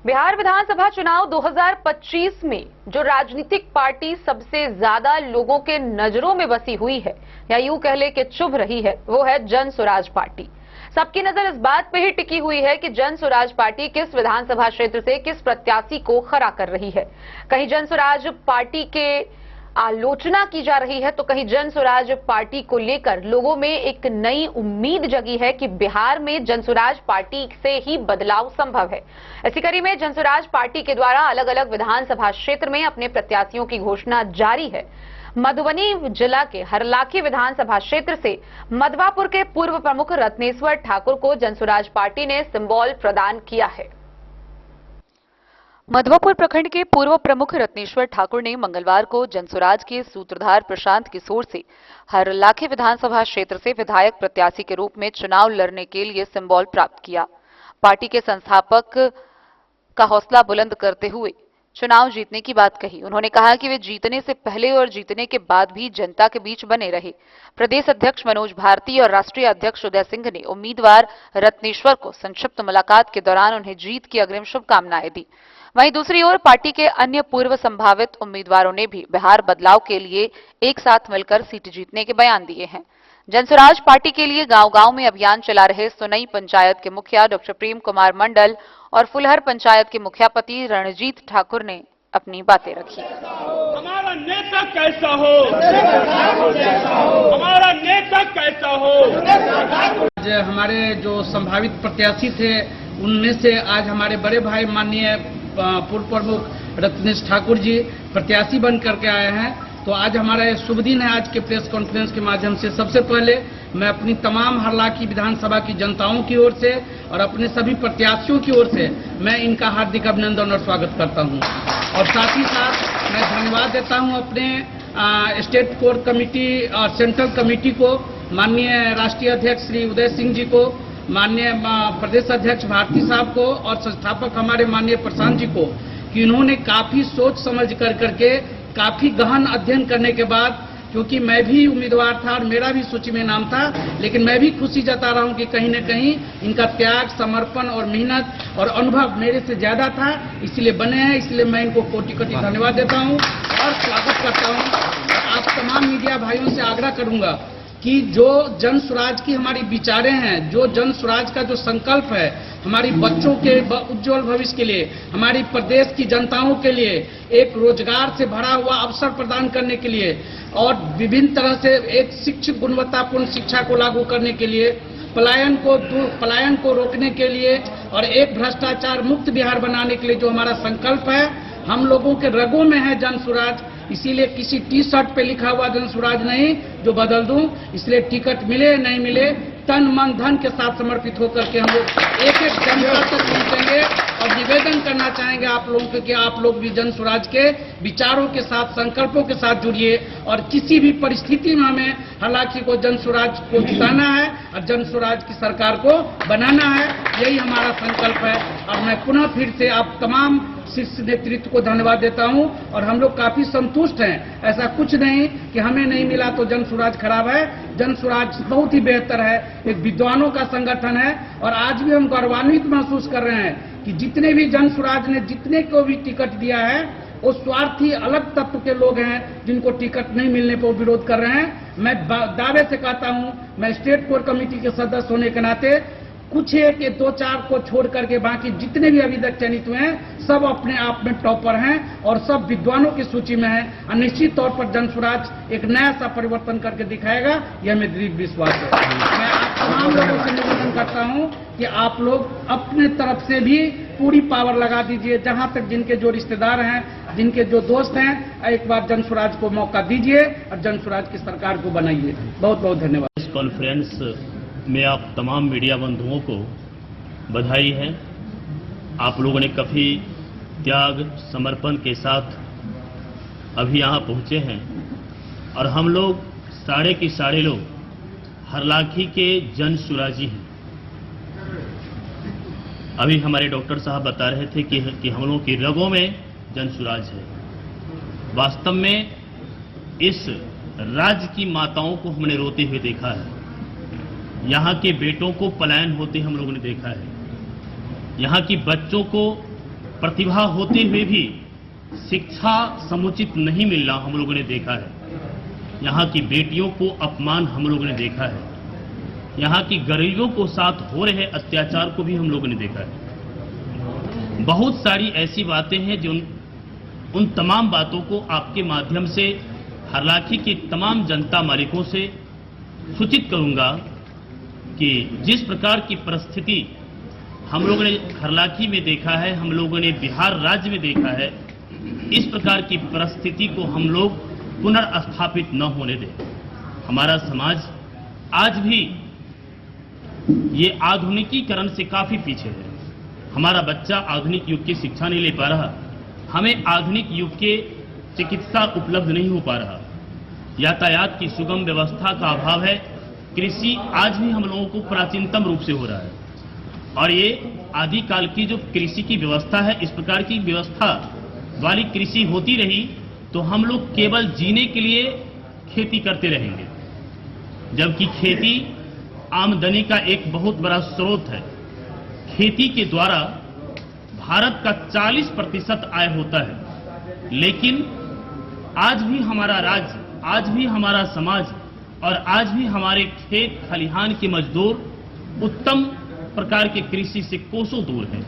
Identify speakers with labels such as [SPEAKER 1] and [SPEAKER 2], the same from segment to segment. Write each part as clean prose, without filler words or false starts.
[SPEAKER 1] बिहार विधानसभा चुनाव 2025 में जो राजनीतिक पार्टी सबसे ज्यादा लोगों के नजरों में बसी हुई है या यूं कह ले कि चुभ रही है, वो है जन स्वराज पार्टी। सबकी नजर इस बात पे ही टिकी हुई है कि जन स्वराज पार्टी किस विधानसभा क्षेत्र से किस प्रत्याशी को खड़ा कर रही है। कहीं जन स्वराज पार्टी के आलोचना की जा रही है तो कहीं जन स्वराज पार्टी को लेकर लोगों में एक नई उम्मीद जगी है कि बिहार में जन स्वराज पार्टी से ही बदलाव संभव है। इसी कड़ी में जन स्वराज पार्टी के द्वारा अलग अलग विधानसभा क्षेत्र में अपने प्रत्याशियों की घोषणा जारी है। मधुबनी जिला के हरलाखी विधानसभा क्षेत्र से मधवापुर के पूर्व प्रमुख रत्नेश्वर ठाकुर को जन स्वराज पार्टी ने सिंबल प्रदान किया है। मधवापुर प्रखंड के पूर्व प्रमुख रत्नेश्वर ठाकुर ने मंगलवार को जनसुराज के सूत्रधार प्रशांत किशोर से हरलाखी विधानसभा क्षेत्र से विधायक प्रत्याशी के रूप में चुनाव लड़ने के लिए सिंबल प्राप्त किया। पार्टी के संस्थापक का हौसला बुलंद करते हुए चुनाव जीतने की बात कही। उन्होंने कहा कि वे जीतने से पहले और जीतने के बाद भी जनता के बीच बने रहे। प्रदेश अध्यक्ष मनोज भारती और राष्ट्रीय अध्यक्ष उदय सिंह ने उम्मीदवार रत्नेश्वर को संक्षिप्त मुलाकात के दौरान उन्हें जीत की अग्रिम शुभकामनाएं दी। वहीं दूसरी ओर पार्टी के अन्य पूर्व संभावित उम्मीदवारों ने भी बिहार बदलाव के लिए एक साथ मिलकर सीट जीतने के बयान दिए हैं। जनसुराज पार्टी के लिए गांव-गांव में अभियान चला रहे सुनई पंचायत के मुखिया डॉक्टर प्रेम कुमार मंडल और फुलहर पंचायत के मुखियापति रणजीत ठाकुर ने अपनी बातें रखी।
[SPEAKER 2] हमारा नेता कैसा हो, हमारा नेता कैसा हो।
[SPEAKER 3] हमारे जो संभावित प्रत्याशी थे उनमें से आज हमारे बड़े भाई माननीय पूर्व प्रमुख रत्नेश ठाकुर जी प्रत्याशी बन करके आए हैं। तो आज हमारा शुभ दिन है। आज के प्रेस कॉन्फ्रेंस के माध्यम से सबसे पहले मैं अपनी तमाम हरलाखी विधानसभा की जनताओं की ओर से और अपने सभी प्रत्याशियों की ओर से मैं इनका हार्दिक अभिनंदन और स्वागत करता हूं। और साथ ही साथ मैं धन्यवाद देता हूं अपने स्टेट कोर कमेटी और सेंट्रल कमेटी को, माननीय राष्ट्रीय अध्यक्ष श्री उदय सिंह जी को, माननीय प्रदेश अध्यक्ष भारती साहब को और संस्थापक हमारे माननीय प्रशांत जी को, कि इन्होंने काफी सोच समझ करके काफी गहन अध्ययन करने के बाद, क्योंकि मैं भी उम्मीदवार था और मेरा भी सूची में नाम था, लेकिन मैं भी खुशी जता रहा हूं कि कहीं न कहीं इनका त्याग, समर्पण और मेहनत और अनुभव मेरे से ज्यादा था, इसलिए बने हैं। इसलिए मैं इनको कोटि-कोटि धन्यवाद देता हूं और स्वागत करता हूं। आप तमाम मीडिया भाइयों से आग्रह करूंगा कि जो जन स्वराज की हमारी विचारें हैं, जो जन स्वराज का जो संकल्प है, हमारी बच्चों के उज्जवल भविष्य के लिए, हमारी प्रदेश की जनताओं के लिए एक रोजगार से भरा हुआ अवसर प्रदान करने के लिए और विभिन्न तरह से एक शिक्षक गुणवत्तापूर्ण शिक्षा को लागू करने के लिए, पलायन को रोकने के लिए और एक भ्रष्टाचार मुक्त बिहार बनाने के लिए जो हमारा संकल्प है, हम लोगों के रगों में है जन स्वराज। इसीलिए किसी टी शर्ट पे लिखा हुआ जन स्वराज नहीं जो बदल दूं। इसलिए टिकट मिले नहीं मिले, तन मन धन के साथ समर्पित होकर के हम लोग एक एक जनता तक पहुंचेंगे और निवेदन करना चाहेंगे आप लोगों को कि आप लोग भी जन स्वराज के विचारों के साथ, संकल्पों के साथ जुड़िए और किसी भी परिस्थिति में हमें हालांकि को जन स्वराज को जिताना है और जन स्वराज की सरकार को बनाना है। यही हमारा संकल्प है। और मैं पुनः फिर से आप तमाम शीर्ष नेतृत्व को धन्यवाद देता हूं और हम लोग काफी संतुष्ट हैं। ऐसा कुछ नहीं कि हमें नहीं मिला तो जन स्वराज खराब है। जन स्वराज बहुत ही बेहतर है, एक विद्वानों का संगठन है और आज भी हम गौरवान्वित महसूस कर रहे हैं कि जितने भी जन स्वराज ने जितने को भी टिकट दिया है वो स्वार्थी अलग तत्व के लोग हैं जिनको टिकट नहीं मिलने पर विरोध कर रहे हैं। मैं दावे से कहता हूं, मैं स्टेट कोर कमेटी के सदस्य होने के नाते कुछ एक के 2-4 को छोड़ करके बाकी जितने भी अभी तक चयनित हुए हैं सब अपने आप में टॉपर हैं और सब विद्वानों की सूची में हैं और निश्चित तौर पर जन स्वराज एक नया सा परिवर्तन करके दिखाएगा, यह मेरा दृढ़ विश्वास है। मैं आप तमाम लोगों से निवेदन करता हूं कि आप लोग अपने तरफ से भी पूरी पावर लगा दीजिए। जहां तक जिनके जो रिश्तेदार हैं, जिनके जो दोस्त हैं, एक बार जन स्वराज को मौका दीजिए और जन स्वराज की सरकार को बनाइए। बहुत बहुत धन्यवाद।
[SPEAKER 2] इस कॉन्फ्रेंस में आप तमाम मीडिया बंधुओं को बधाई है। आप लोगों ने काफी त्याग, समर्पण के साथ अभी यहाँ पहुँचे हैं और हम लोग सारे के सारे लोग हरलाखी के जन स्वराजी हैं। अभी हमारे डॉक्टर साहब बता रहे थे कि हम लोगों की रगों में जन स्वराज है। वास्तव में इस राज्य की माताओं को हमने रोते हुए देखा है, यहाँ के बेटों को पलायन होते हम लोगों ने देखा है, यहाँ की बच्चों को प्रतिभा होते हुए भी शिक्षा समुचित नहीं मिलना हम लोगों ने देखा है। यहाँ की बेटियों को अपमान हम लोगों ने देखा है। यहाँ की गरीबों को साथ हो रहे अत्याचार को भी हम लोगों ने देखा है। बहुत सारी ऐसी बातें हैं जो उन तमाम बातों को आपके माध्यम से हरलाखी की तमाम जनता मालिकों से सूचित करूंगा कि जिस प्रकार की परिस्थिति हम लोगों ने हरलाखी में देखा है, हम लोगों ने बिहार राज्य में देखा है, इस प्रकार की परिस्थिति को हम लोग पुनर्स्थापित न होने दें। हमारा समाज आज भी ये आधुनिकीकरण से काफी पीछे है। हमारा बच्चा आधुनिक युग की शिक्षा नहीं ले पा रहा, हमें आधुनिक युग के चिकित्सा उपलब्ध नहीं हो पा रहा, यातायात की सुगम व्यवस्था का अभाव है, कृषि आज भी हम लोगों को प्राचीनतम रूप से हो रहा है। और ये आदिकाल की जो कृषि की व्यवस्था है, इस प्रकार की व्यवस्था वाली कृषि होती रही तो हम लोग केवल जीने के लिए खेती करते रहेंगे, जबकि खेती आमदनी का एक बहुत बड़ा स्रोत है। खेती के द्वारा भारत का 40% आय होता है, लेकिन आज भी हमारा राज्य, आज भी हमारा समाज और आज भी हमारे खेत खलिहान के मजदूर उत्तम प्रकार के कृषि से कोसों दूर है।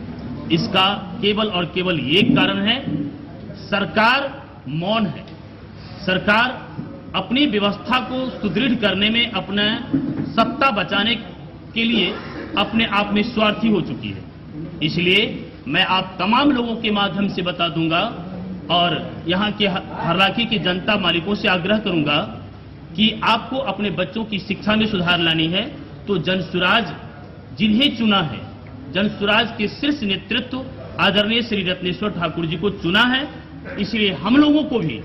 [SPEAKER 2] इसका केवल और केवल एक कारण है, सरकार मौन है। सरकार अपनी व्यवस्था को सुदृढ़ करने में, अपने सत्ता बचाने के लिए अपने आप में स्वार्थी हो चुकी है। इसलिए मैं आप तमाम लोगों के माध्यम से बता दूंगा और यहाँ के हरलाखी के जनता मालिकों से आग्रह करूंगा कि आपको अपने बच्चों की शिक्षा में सुधार लानी है तो जनसुराज जिन्हें चुना है, जनसुराज के शीर्ष नेतृत्व आदरणीय श्री रत्नेश्वर ठाकुर जी को चुना है। इसलिए हम लोगों को भी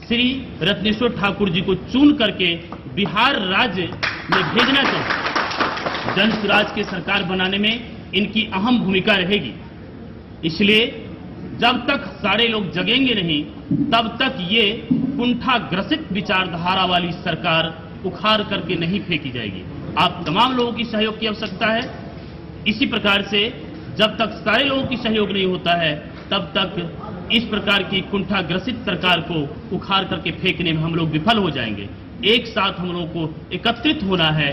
[SPEAKER 2] श्री रत्नेश्वर ठाकुर जी को चुन करके बिहार राज्य में भेजना चाहिए। जनसुराज के सरकार बनाने में इनकी अहम भूमिका रहेगी। इसलिए जब तक सारे लोग जगेंगे नहीं, तब तक ये कुंठाग्रसित विचारधारा वाली सरकार उखाड़ करके नहीं फेंकी जाएगी। आप तमाम लोगों की सहयोग की आवश्यकता है। इसी प्रकार से जब तक सारे लोगों की सहयोग नहीं होता है, तब तक इस प्रकार की कुंठाग्रसित सरकार को उखाड़ करके फेंकने में हम लोग विफल हो जाएंगे। एक साथ हम लोगों को एकत्रित होना है,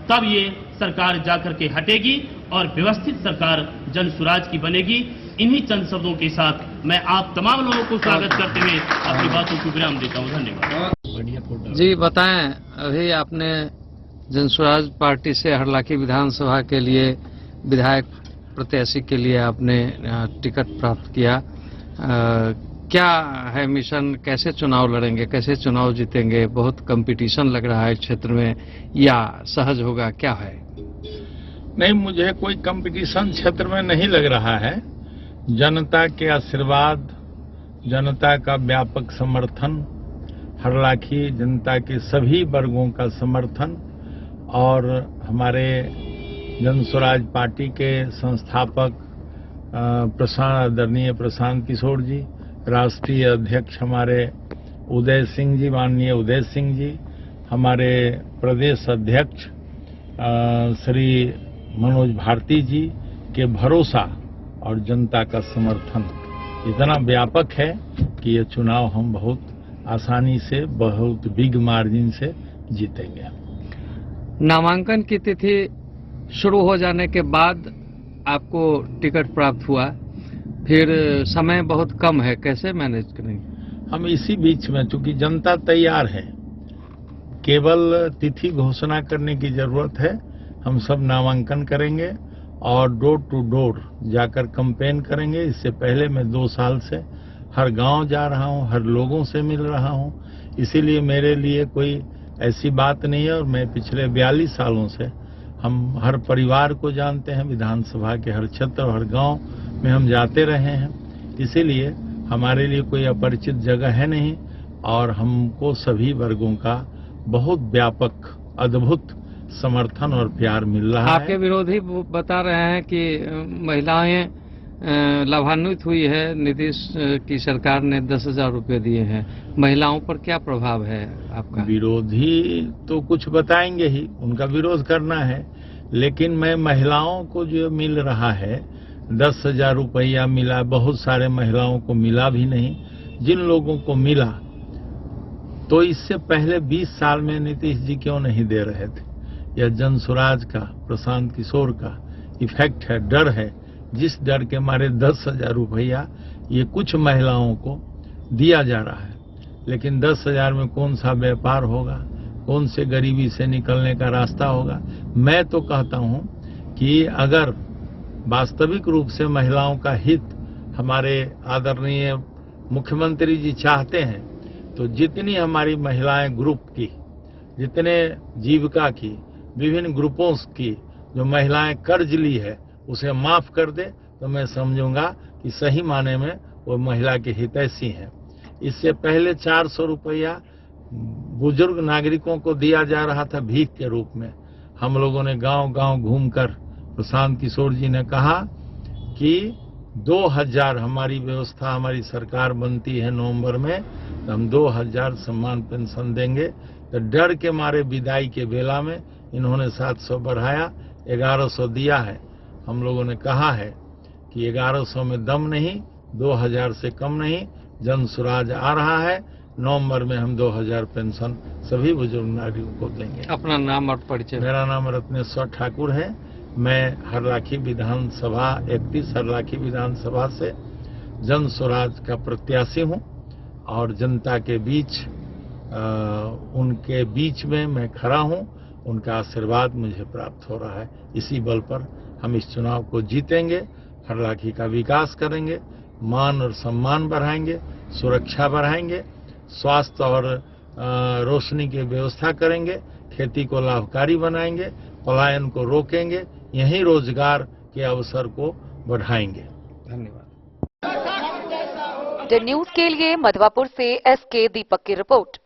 [SPEAKER 2] तब ये सरकार जाकर के हटेगी और व्यवस्थित सरकार जनसुराज की बनेगी। इन्हीं चंद शब्दों के साथ मैं आप तमाम लोगों को स्वागत करते हुए अपनी बातों को विराम देता हूं। धन्यवाद।
[SPEAKER 4] जी बताएं, अभी आपने जनसुराज पार्टी से हरलाखी विधानसभा के लिए विधायक प्रत्याशी के लिए आपने टिकट प्राप्त किया। क्या है मिशन, कैसे चुनाव लड़ेंगे, कैसे चुनाव जीतेंगे? बहुत कंपटीशन लग रहा है क्षेत्र में, या सहज होगा, क्या है?
[SPEAKER 5] नहीं, मुझे कोई कंपटीशन क्षेत्र में नहीं लग रहा है। जनता के आशीर्वाद, जनता का व्यापक समर्थन, हरलाखी जनता के सभी वर्गों का समर्थन और हमारे जनसुराज पार्टी के संस्थापक आदरणीय प्रशांत किशोर जी, राष्ट्रीय अध्यक्ष हमारे उदय सिंह जी, माननीय उदय सिंह जी, हमारे प्रदेश अध्यक्ष श्री मनोज भारती जी के भरोसा और जनता का समर्थन इतना व्यापक है कि ये चुनाव हम बहुत आसानी से, बहुत बिग मार्जिन से जीतेंगे।
[SPEAKER 4] नामांकन की तिथि शुरू हो जाने के बाद आपको टिकट प्राप्त हुआ, फिर समय बहुत कम है, कैसे मैनेज करेंगे?
[SPEAKER 5] हम इसी बीच में, चूंकि जनता तैयार है, केवल तिथि घोषणा करने की जरूरत है। हम सब नामांकन करेंगे और डोर टू डोर जाकर कैंपेन करेंगे। इससे पहले मैं 2 साल से हर गांव जा रहा हूं, हर लोगों से मिल रहा हूं, इसीलिए मेरे लिए कोई ऐसी बात नहीं है। और मैं पिछले 42 सालों से हम हर परिवार को जानते हैं, विधानसभा के हर क्षेत्र और हर गांव में हम जाते रहे हैं, इसीलिए हमारे लिए कोई अपरिचित जगह है नहीं। और हमको सभी वर्गों का बहुत व्यापक, अद्भुत समर्थन और प्यार मिल रहा है।
[SPEAKER 4] आपके विरोधी बता रहे हैं कि महिलाएं लाभान्वित हुई है, नीतीश की सरकार ने 10,000 रुपये दिए हैं। महिलाओं पर क्या प्रभाव है आपका?
[SPEAKER 5] विरोधी तो कुछ बताएंगे ही, उनका विरोध करना है, लेकिन मैं महिलाओं को जो मिल रहा है, 10,000 रुपया मिला, बहुत सारे महिलाओं को मिला भी नहीं। जिन लोगों को मिला तो इससे पहले 20 साल में नीतीश जी क्यों नहीं दे रहे थे? यह जनसुराज का, प्रशांत किशोर का इफेक्ट है, डर है। जिस डर के मारे 10,000 रुपया ये कुछ महिलाओं को दिया जा रहा है, लेकिन 10,000 में कौन सा व्यापार होगा, कौन से गरीबी से निकलने का रास्ता होगा? मैं तो कहता हूं कि अगर वास्तविक रूप से महिलाओं का हित हमारे आदरणीय मुख्यमंत्री जी चाहते हैं तो जितनी हमारी महिलाएं ग्रुप की, जितने जीविका की, विभिन्न ग्रुपों की जो महिलाएं कर्ज ली है उसे माफ कर दे, तो मैं समझूंगा कि सही माने में वो महिला की हितैषी हैं। इससे पहले 400 रुपया बुजुर्ग नागरिकों को दिया जा रहा था भीख के रूप में। हम लोगों ने गांव-गांव घूमकर, प्रशांत किशोर जी ने कहा कि 2000 हमारी व्यवस्था, हमारी सरकार बनती है नवंबर में, तो हम 2000 सम्मान पेंशन देंगे। तो डर के मारे विदाई के बेला में इन्होंने 700 बढ़ाया, 1100 दिया है। हम लोगों ने कहा है कि 1100 में दम नहीं, 2000 से कम नहीं। जनसुराज आ रहा है, नवंबर में हम 2000 पेंशन सभी बुजुर्ग नागरिकों को देंगे।
[SPEAKER 4] अपना नाम और परिचय।
[SPEAKER 5] मेरा नाम रत्नेश्वर ठाकुर है। मैं हरलाखी विधानसभा 31 हरलाखी विधानसभा से जनसुराज का प्रत्याशी हूं और जनता के बीच उनके बीच में मैं खड़ा हूं। उनका आशीर्वाद मुझे प्राप्त हो रहा है। इसी बल पर हम इस चुनाव को जीतेंगे, हरलाखी का विकास करेंगे, मान और सम्मान बढ़ाएंगे, सुरक्षा बढ़ाएंगे, स्वास्थ्य और रोशनी की व्यवस्था करेंगे, खेती को लाभकारी बनाएंगे, पलायन को रोकेंगे, यही रोजगार के अवसर को बढ़ाएंगे।
[SPEAKER 4] धन्यवाद।
[SPEAKER 1] द न्यूज के लिए मधवापुर से एसके दीपक की रिपोर्ट।